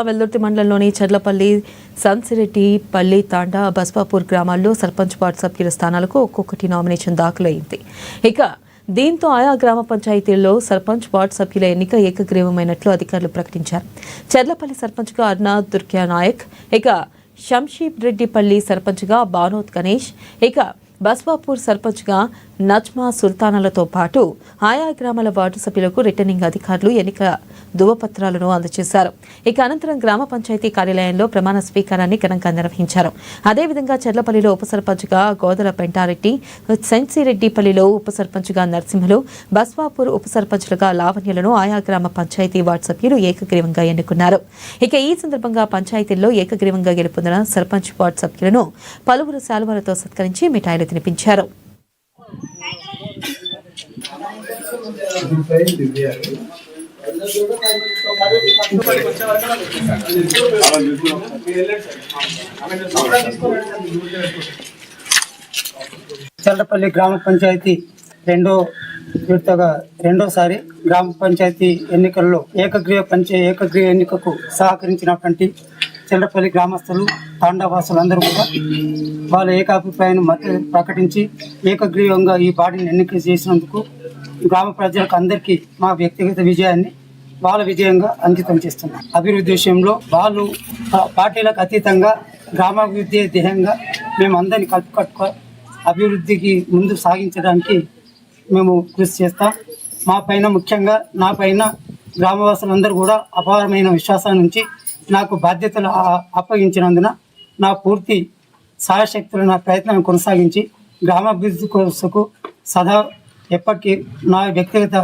వెల్దుర్తి మండలంలోని చర్లపల్లి, సంసిరెడ్డిపల్లి తాండా, బస్వాపూర్ గ్రామాల్లో సర్పంచ్ వార్డు సభ్యుల స్థానాలకు ఒక్కొక్కటి నామినేషన్ దాఖలైంది. ఇక దీంతో ఆయా గ్రామ పంచాయతీల్లో సర్పంచ్ వార్డు సభ్యుల ఎన్నిక ఏకగ్రీవమైనట్లు అధికారులు ప్రకటించారు. చర్లపల్లి సర్పంచ్గా అర్నా దుర్గ్యా నాయక్, ఇక శంషీరెడ్డిపల్లి సర్పంచ్గా బానోత్ గణేష్, ఇక బస్వాపూర్ సర్పంచ్గా నజ్మా సుల్తానాలతో పాటు ఆయా గ్రామాల వార్డు సభ్యులకు రిటర్నింగ్ అధికారులు ఎన్నిక ధృవపత్రాలను అందజేశారు. ఇక అనంతరం గ్రామ పంచాయతీ కార్యాలయంలో ప్రమాణ స్వీకారాన్ని ఘనంగా నిర్వహించారు. అదేవిధంగా చర్లపల్లిలో ఉప సర్పంచ్గా గోదల పెంటారెడ్డి, సెన్సిరెడ్డిపల్లిలో ఉప సర్పంచ్గా నరసింహులు, బస్వాపూర్ ఉప సర్పంచ్లుగా లావణ్యలను ఆయా గ్రామ పంచాయతీ వార్డు సభ్యులు ఏకగ్రీవంగా ఎన్నుకున్నారు. ఇక ఈ సందర్భంగా పంచాయతీల్లో ఏకగ్రీవంగా గెలుపొందిన సర్పంచ్ వార్డు సభ్యులను పలువురు శాలువాలతో సత్కరించి మిఠాయిలు తినిపించారు. చర్లపల్లి గ్రామ పంచాయతీ రెండోసారి గ్రామ పంచాయతీ ఎన్నికల్లో ఏకగ్రీవ ఎన్నికకు సహకరించినటువంటి చర్లపల్లి గ్రామస్తులు, తాండావాసులందరూ కూడా వాళ్ళ ఏకాభిప్రాయాన్ని మద్దతు ప్రకటించి ఏకగ్రీవంగా ఈ బాడీని ఎన్నిక చేసినందుకు గ్రామ ప్రజలకు అందరికీ మా వ్యక్తిగత విజయాన్ని వాళ్ళ విజయంగా అంకితం చేస్తున్నాం. అభివృద్ధి విషయంలో వాళ్ళు పార్టీలకు అతీతంగా గ్రామాభివృద్ధి ధ్యేయంగా మేము అందరినీ కట్టుకో అభివృద్ధికి ముందు సాగించడానికి మేము కృషి చేస్తాం. మా పైన, ముఖ్యంగా నా పైన గ్రామవాసులందరూ కూడా అపారమైన విశ్వాసం నుంచి నాకు బాధ్యతలు అప్పగించినందున నా పూర్తి సాయశక్తులు నా ప్రయత్నాన్ని కొనసాగించి గ్రామాభివృద్ధి కోసకు సదా ఎప్పటికీ నా వ్యక్తిగత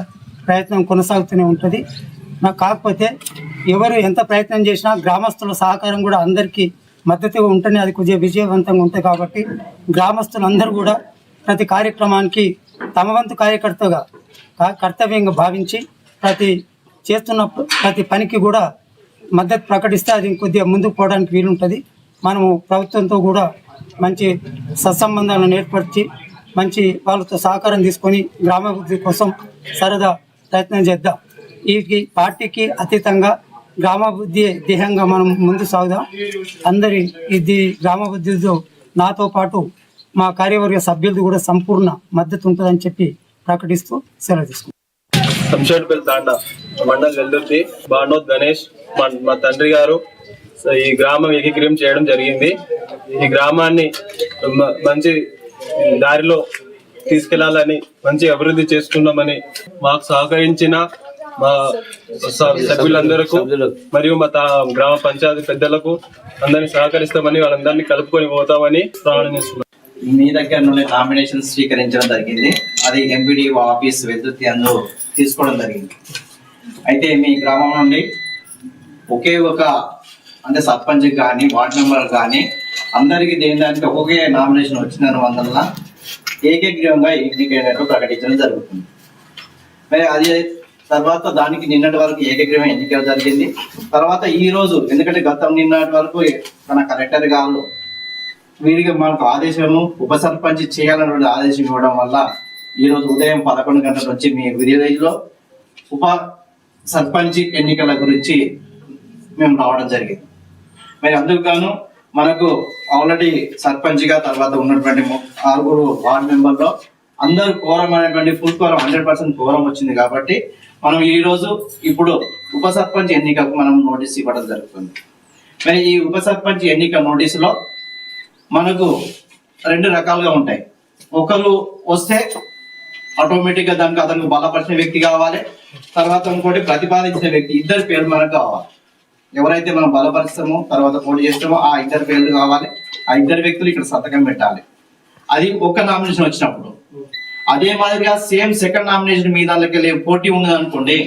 ప్రయత్నం కొనసాగుతూనే ఉంటుంది. నాకు కాకపోతే ఎవరు ఎంత ప్రయత్నం చేసినా గ్రామస్తుల సహకారం కూడా అందరికీ మద్దతుగా ఉంటేనే అది కొద్దిగా విజయవంతంగా ఉంటుంది. కాబట్టి గ్రామస్తులందరూ కూడా ప్రతి కార్యక్రమానికి తమ వంతు కార్యకర్తగా కర్తవ్యంగా భావించి చేస్తున్న ప్రతి పనికి కూడా మద్దతు ప్రకటిస్తే అది కొద్దిగా ముందుకు పోవడానికి వీలుంటుంది. మనము ప్రభుత్వంతో కూడా మంచి సత్సంబంధాలను ఏర్పరిచి మంచి వాళ్ళతో సహకారం తీసుకొని గ్రామాభివృద్ధి కోసం సరదా ప్రయత్నం చేద్దాం. ఈ పార్టీకి అతీతంగా గ్రామాభివృద్ధి ధ్యేయంగా మనం ముందు సాగుదాం. అందరి ఇది గ్రామాభివృద్ధితో నాతో పాటు మా కార్యవర్గ సభ్యులది కూడా సంపూర్ణ మద్దతు ఉంటుందని చెప్పి ప్రకటిస్తూ సెలవు తీసుకుంటాం. శంషీరెడ్డిపల్లి తాండా మండల్ వెల్దుర్తి, బానోత్ గణేష్ మా తండ్రి గారు ఈ గ్రామం ఏకీకృతం చేయడం జరిగింది. ఈ గ్రామాన్ని మంచి దారిలో తీసుకెళ్లాలని, మంచి అభివృద్ధి చేసుకున్నామని మాకు సహకరించిన మా సభ్యులందరికీ మరియు మా గ్రామ పంచాయతీ పెద్దలకు అందరినీ సహకరిస్తామని, వాళ్ళందరినీ కలుపుకొని పోతామని ప్రారంభిస్తున్నాం. మీ దగ్గర నుండి నామినేషన్ స్వీకరించడం జరిగింది. అది ఎంపీడీఓ ఆఫీస్ వెల్దుర్తి అందు తీసుకోవడం జరిగింది. అయితే మీ గ్రామం నుండి ఒకే ఒక అంటే సర్పంచ్ కానీ వార్డు మెంబర్ కానీ అందరికీ దేనికి ఒకే నామినేషన్ వచ్చిన వల్ల ఏకగ్రీవంగా ఎన్నికైనట్టు ప్రకటించడం జరుగుతుంది. మరి అది తర్వాత దానికి నిన్నటి వరకు ఏకగ్రీవం ఎన్నిక జరిగింది. తర్వాత ఈ రోజు, ఎందుకంటే నిన్నటి వరకు మన కలెక్టర్ గారు వీరికి మనకు ఆదేశము ఉప సర్పంచ్ చేయాలన్నటువంటి ఆదేశం ఇవ్వడం వల్ల ఈ రోజు ఉదయం 11 గంటల నుంచి మీ విలేజ్ లో ఉప సర్పంచ్ ఎన్నికల గురించి మేము రావడం జరిగింది. మరి అందుకు గాను మనకు ఆల్రెడీ సర్పంచ్ గా తర్వాత ఉన్నటువంటి 6 వార్డు మెంబర్లో అందరూ కోరం అనేటువంటి ఫుల్ కోరం 100% కోరం వచ్చింది. కాబట్టి మనం ఈ రోజు ఇప్పుడు ఉప సర్పంచ్ ఎన్నికకు మనం నోటీస్ ఇవ్వడం జరుగుతుంది. మరి ఈ ఉప సర్పంచ్ ఎన్నిక నోటీసులో మనకు 2 రకాలుగా ఉంటాయి. ఒకరు వస్తే ఆటోమేటిక్ గా దానికి అతనికి బలపరిచిన వ్యక్తి కావాలి, తర్వాత ఇంకోటి ప్రతిపాదించిన వ్యక్తి, ఇద్దరు పేర్లు మనకు కావాలి. ఎవరైతే మనం బలపరుస్తామో తర్వాత పోటీ చేస్తామో ఆ 2 పేర్లు కావాలి. ఆ 2 వ్యక్తులు ఇక్కడ సంతకం పెట్టాలి. అది ఒక నామినేషన్ వచ్చినప్పుడు. అదే మాదిరిగా సేమ్ సెకండ్ నామినేషన్ మీద పోటీ ఉన్నది అనుకోండి.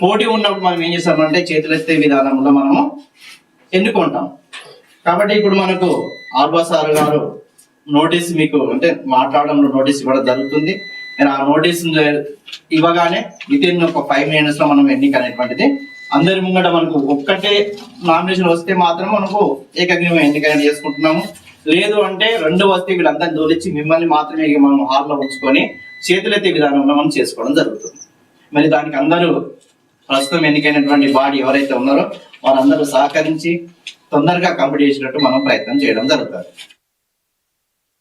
పోటీ ఉన్నప్పుడు మనం ఏం చేస్తామంటే చేతులెత్తే విధానంలో మనము ఎన్నుకుంటాం. కాబట్టి ఇప్పుడు మనకు ఆర్బా సార్ గారు నోటీస్ మీకు అంటే మాట్లాడడంలో నోటీస్ ఇవ్వడం జరుగుతుంది. నేను ఆ నోటీస్ ఇవ్వగానే వితిన్ ఒక 5 minutes లో మనం ఎన్నిక అనేటువంటిది అందరి ముంగట మనకు ఒక్కటే నామినేషన్ వస్తే మాత్రం మనకు ఏకగ్రీవం ఎన్నిక చేసుకుంటున్నాము. లేదు అంటే 2 వస్తే వీళ్ళందరినీ దూరించి మిమ్మల్ని మాత్రమే మనం హాల్లో ఉంచుకొని చేతులెత్తే విధానంలో మనం చేసుకోవడం జరుగుతుంది. మరి దానికి అందరూ ప్రస్తుతం ఎన్నికైనటువంటి బాడీ ఎవరైతే ఉన్నారో వారందరూ సహకరించి తొందరగా కంప్లీట్ చేసినట్టు మనం ప్రయత్నం చేయడం జరుగుతుంది.